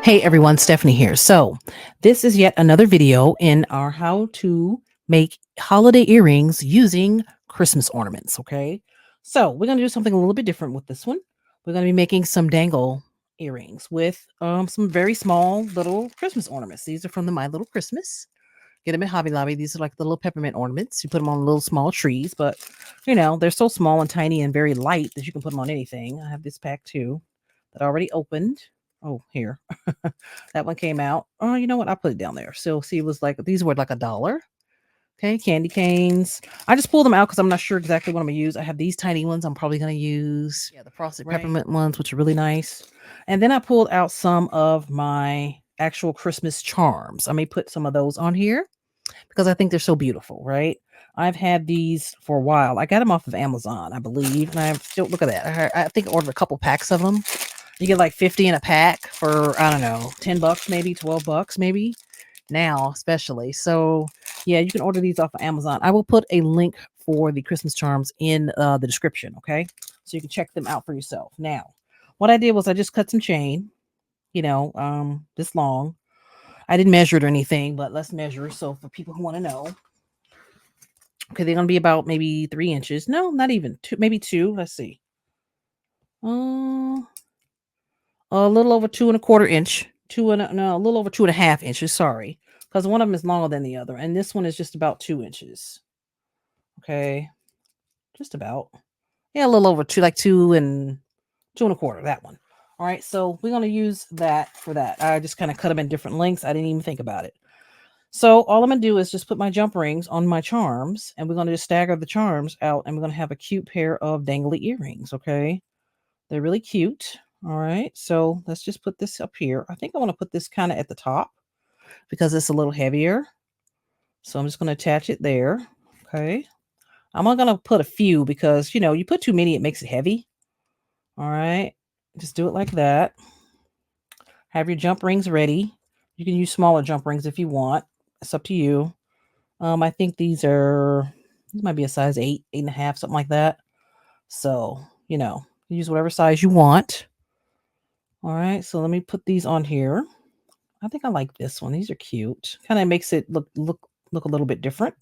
Hey everyone, Stephanie here. So, this is yet another video in our how to make holiday earrings using Christmas ornaments. Okay, so we're going to do something a little bit different with this one. We're going to be making some dangle earrings with some very small little Christmas ornaments. These are from the My Little Christmas. Get them at Hobby Lobby. These are like the little peppermint ornaments. You put them on little small trees, but they're so small and tiny and very light that you can put them on anything. I have this pack too that I already opened. Oh, here. That one came out. Oh, you know what? I'll put it down there. So see, it was like these were like $1. Okay, candy canes. I just pulled them out because I'm not sure exactly what I'm gonna use. I have these tiny ones I'm probably gonna use. Yeah, the frosted peppermint ones, which are really nice. And then I pulled out some of my actual Christmas charms. I may put some of those on here because I think they're so beautiful, right? I've had these for a while. I got them off of Amazon, I believe. And I still look at that. I think I ordered a couple packs of them. You get like 50 in a pack for, I don't know, $10 maybe, $12 maybe now, especially. So, yeah, you can order these off of Amazon. I will put a link for the Christmas charms in the description, okay? So you can check them out for yourself. Now, what I did was I just cut some chain, this long. I didn't measure it or anything, but let's measure. So for people who want to know, okay, they're gonna be about maybe 3 inches. No, not even two, maybe two. Let's see. Uh, a little over 2 1/4 inch. No, a little over 2.5 inches. Sorry, because one of them is longer than the other, and this one is just about 2 inches. Okay, just about. Yeah, a little over two, like 2 and 2 1/4. That one. All right, so we're gonna use that for that. I just kind of cut them in different lengths. I didn't even think about it. So all I'm gonna do is just put my jump rings on my charms, and we're gonna just stagger the charms out, and we're gonna have a cute pair of dangly earrings. Okay, they're really cute. All right, so let's just put this up here. I think I want to put this kind of at the top because it's a little heavier. So I'm just gonna attach it there. Okay, I'm not gonna put a few because you put too many, it makes it heavy. All right, just do it like that. Have your jump rings ready. You can use smaller jump rings if you want. It's up to you. I think these might be a size 8, 8.5, something like that. So, use whatever size you want. All right, so let me put these on here. I think I like this one. These are cute. Kind of makes it look a little bit different.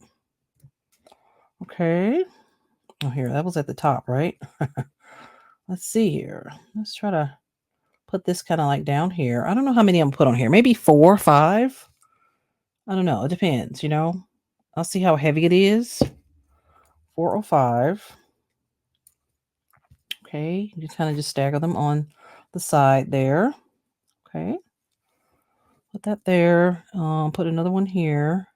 Okay. Oh, here, that was at the top, right? Let's see here. Let's try to put this kind of like down here. I don't know how many I'm put on here. Maybe 4 or 5. I don't know. It depends. I'll see how heavy it is. 4 or 5. Okay, you kind of just stagger them on the side there. Okay, put that there. Put another one here.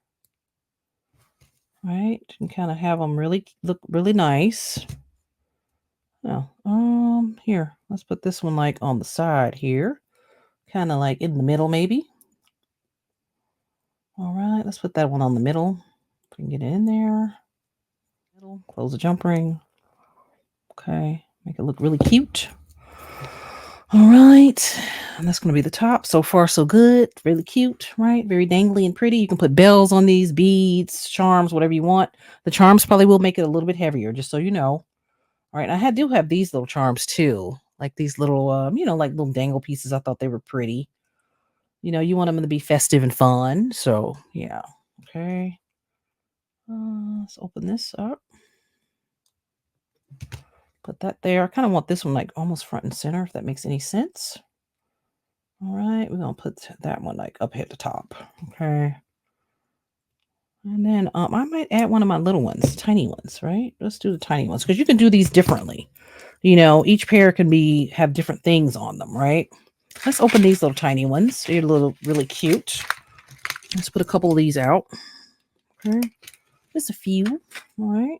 Right, and kind of have them look really nice. Now, here, let's put this one like on the side here, kind of like in the middle, maybe. All right, let's put that one on the middle. If we can get it in there. Middle. Close the jump ring. Okay, make it look really cute. All right, and that's going to be the top. So far, so good. Really cute, right? Very dangly and pretty. You can put bells on these, beads, charms, whatever you want. The charms probably will make it a little bit heavier, just so you know. All right, do have these little charms too, like these little, like little dangle pieces. I thought they were pretty. You want them to be festive and fun. So yeah, okay. Let's open this up. Put that there. I kind of want this one like almost front and center, if that makes any sense. All right, we're gonna put that one like up here at the top. Okay. And then I might add one of my little ones, tiny ones, right? Let's do the tiny ones because you can do these differently. Each pair can have different things on them, right? Let's open these little tiny ones. They're really cute. Let's put a couple of these out. Okay. Just a few. All right.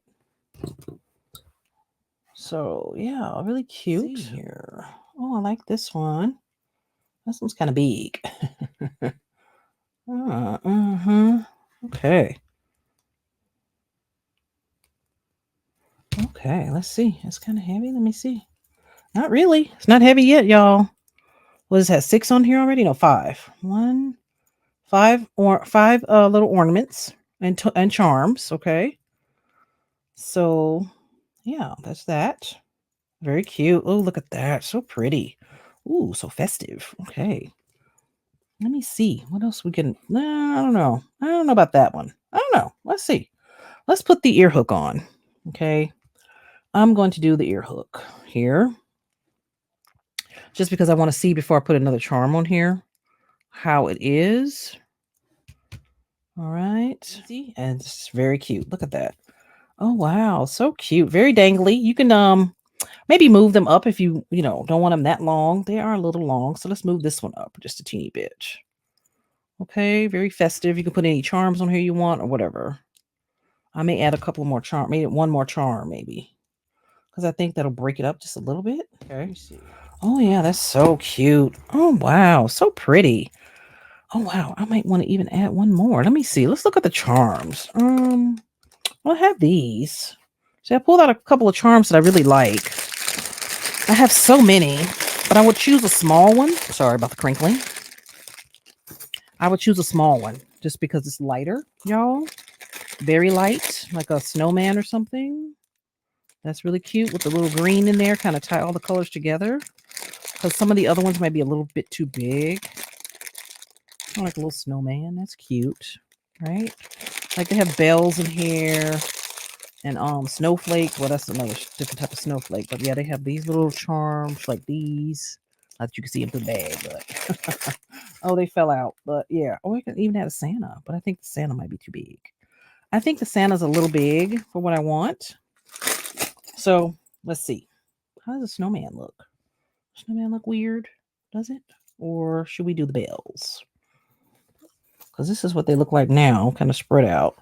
So yeah, really cute here. Oh, I like this one. This one's kind of big. Okay. Okay, let's see. It's kind of heavy. Let me see. Not really. It's not heavy yet, y'all. What does it have? 6 on here already? No, 5. 5 little ornaments and charms. Okay. So yeah, that's that. Very cute. Oh, look at that. So pretty. Ooh, so festive. Okay. Let me see. What else we can I don't know. I don't know about that one. I don't know. Let's see. Let's put the ear hook on. Okay. I'm going to do the ear hook here just because I want to see before I put another charm on here how it is. All right. See? And it's very cute. Look at that. Oh wow, so cute. Very dangly. You can maybe move them up if you know, don't want them that long. They are a little long. So let's move this one up just a teeny bit. Okay, very festive. You can put any charms on here you want or whatever. I may add a couple more charm, maybe one more charm, maybe. Because I think that'll break it up just a little bit. Okay. Oh yeah, that's so cute. Oh wow, so pretty. Oh wow, I might want to even add one more. Let me see. Let's look at the charms. Well, I have these. See, I pulled out a couple of charms that I really like. I have so many, but I would choose a small one. Sorry about the crinkling. I would choose a small one just because it's lighter, y'all. Very light, like a snowman or something. That's really cute with the little green in there, kind of tie all the colors together. Because some of the other ones might be a little bit too big. Like a little snowman. That's cute, right? Like they have bells in here and snowflake. Well, that's another different type of snowflake. But yeah, they have these little charms like these. Not that you can see them through the bag, but oh, they fell out. But yeah, oh, I can even add a Santa, but I think the Santa might be too big. I think the Santa's a little big for what I want. So let's see. How does a snowman look? Snowman look weird? Does it? Or should we do the bells? Because this is what they look like now, kind of spread out.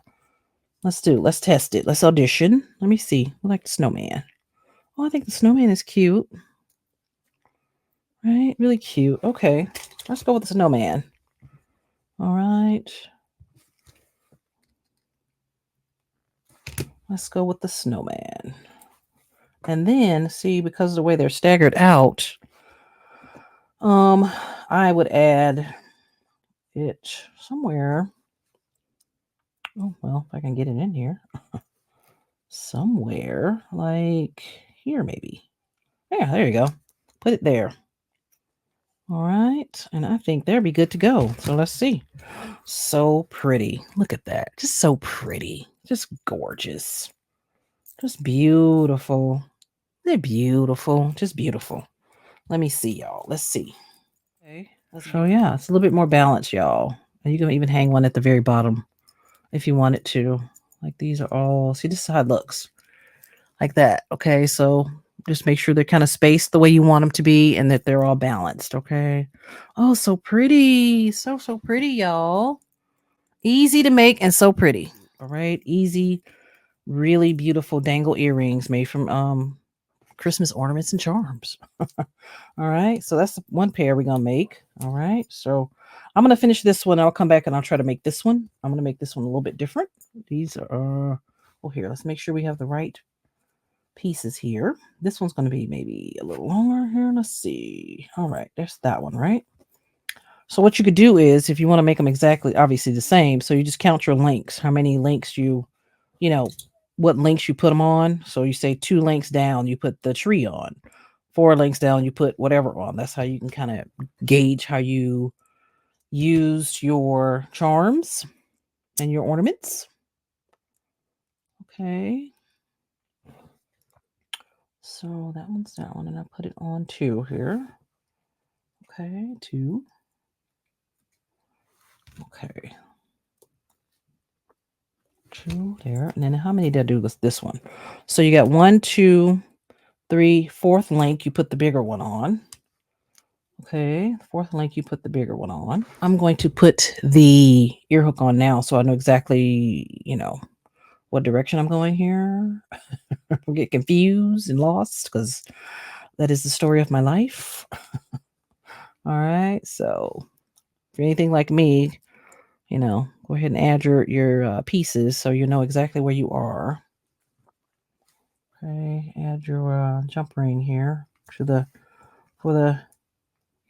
Let's test it. Let's audition. Let me see. I like the snowman. Oh, I think the snowman is cute. Right? Really cute. Okay. Let's go with the snowman. All right. Let's go with the snowman. And then see, because of the way they're staggered out, I would add it somewhere. Oh, well, if I can get it in here. Somewhere like here, maybe. Yeah, there you go. Put it there. All right. And I think they'll be good to go. So let's see. So pretty. Look at that. Just so pretty. Just gorgeous. Just beautiful. They're beautiful. Just beautiful. Let me see, y'all. Let's see. Okay. So yeah, it's a little bit more balanced, y'all. And you can even hang one at the very bottom if you wanted to. Like these are all, see, this is how it looks. Like that. Okay. So just make sure they're kind of spaced the way you want them to be and that they're all balanced. Okay. Oh, so pretty. So pretty, y'all. Easy to make and so pretty. All right. Easy, really beautiful dangle earrings made from Christmas ornaments and charms. All right. So that's one pair we're gonna make. All right. So I'm gonna finish this one. I'll come back and I'll try to make this one. I'm gonna make this one a little bit different. These are well here. Let's make sure we have the right pieces here. This one's gonna be maybe a little longer here. Let's see. All right, there's that one, right? So what you could do is if you want to make them exactly obviously the same, so you just count your links, how many links you know, what links you put them on. So you say 2 links down, you put the tree on. 4 links down, you put whatever on. That's how you can kind of gauge how you use your charms and your ornaments. Okay. So that one's that one, and I put it on 2 here. Okay, 2. Okay. 2 there. And then how many did I do with this one? So you got 1, 2, 3, fourth link, you put the bigger one on. Okay, fourth link, you put the bigger one on. I'm going to put the ear hook on now so I know exactly, what direction I'm going here. I'll get confused and lost because that is the story of my life. All right, so if you're anything like me, go ahead and add your pieces so you know exactly where you are. Okay, add your jump ring here for the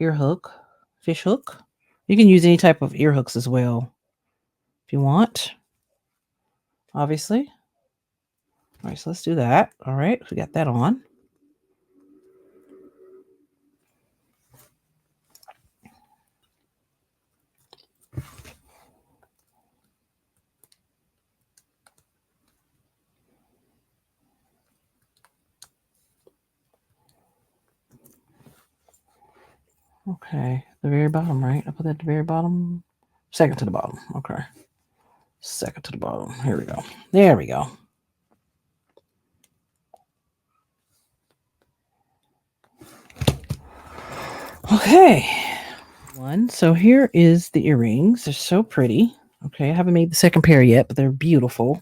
ear hook, fish hook. You can use any type of ear hooks as well if you want, obviously. All right, so let's do that. All right, we got that on. Okay, the very bottom, right? I put that at the very bottom. Second to the bottom. Okay. Second to the bottom. Here we go. There we go. Okay. So here is the earrings. They're so pretty. Okay, I haven't made the second pair yet, but they're beautiful.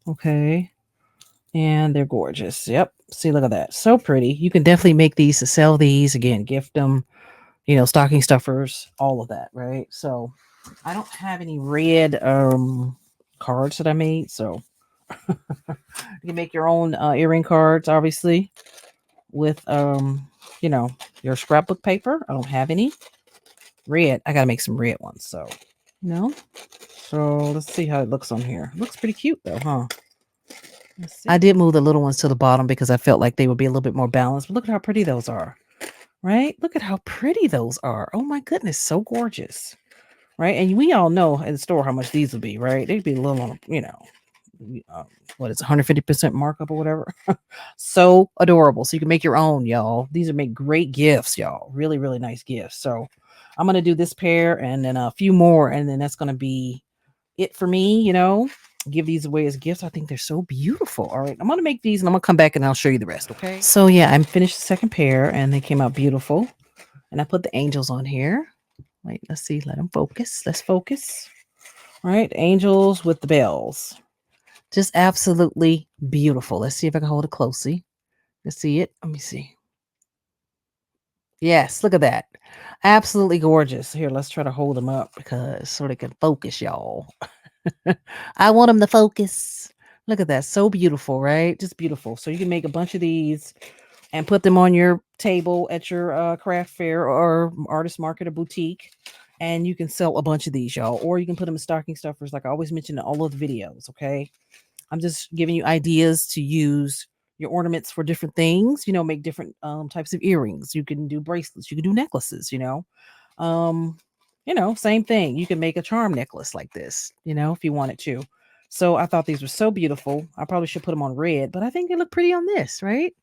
Okay. And they're gorgeous. Yep. See, look at that. So pretty. You can definitely make these to sell these again, gift them, stocking stuffers, all of that, right? So I don't have any red cards that I made, so you can make your own earring cards, obviously, with you know, your scrapbook paper. I don't have any red. I gotta make some red ones, so you know. So let's see how it looks on here. Looks pretty cute though, huh? I did move the little ones to the bottom because I felt like they would be a little bit more balanced. But look at how pretty those are, right? Look at how pretty those are. Oh my goodness, so gorgeous, right? And we all know in the store how much these would be, right? They'd be a little on, what is 150% markup or whatever. So adorable. So you can make your own, y'all. These are make great gifts, y'all. Really, really nice gifts. So I'm gonna do this pair and then a few more, and then that's gonna be it for me, give these away as gifts. I think they're so beautiful. All right, I'm gonna make these and I'm gonna come back and I'll show you the rest. Okay, so yeah, I'm finished the second pair and they came out beautiful, and I put the angels on here. Wait, let's see, let them focus. Let's focus. All right, angels with the bells, just absolutely beautiful. Let's see if I can hold it closely. Let's see it. Let me see. Yes, look at that. Absolutely gorgeous. Here, let's try to hold them up because so they can focus, y'all. I want them to focus. Look at that. So beautiful, right? Just beautiful. So you can make a bunch of these and put them on your table at your craft fair or artist market or boutique. And you can sell a bunch of these, y'all. Or you can put them in stocking stuffers, like I always mention in all of the videos. Okay. I'm just giving you ideas to use your ornaments for different things, make different types of earrings. You can do bracelets, you can do necklaces, um, same thing. You can make a charm necklace like this, if you wanted to. So I thought these were so beautiful. I probably should put them on red, but I think they look pretty on this, right?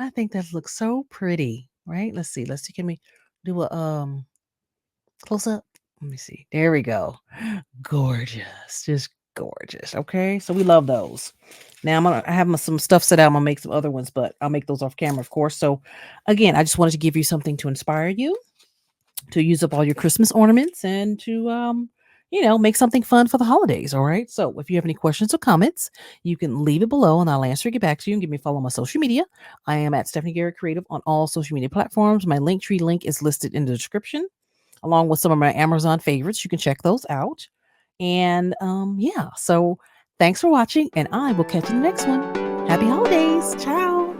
I think that looks so pretty, right? Let's see. Let's see. Can we do a close up? Let me see. There we go. Gorgeous. Just gorgeous. Okay. So we love those. Now I have some stuff set out. I'm gonna make some other ones, but I'll make those off camera, of course. So again, I just wanted to give you something to inspire you to use up all your Christmas ornaments and to make something fun for the holidays. All right. So if you have any questions or comments, you can leave it below and I'll answer, get back to you, and give me a follow on my social media. I am at Stephanie Garrett Creative on all social media platforms. My Linktree link is listed in the description, along with some of my Amazon favorites. You can check those out. And yeah, so thanks for watching, and I will catch you in the next one. Happy holidays. Ciao.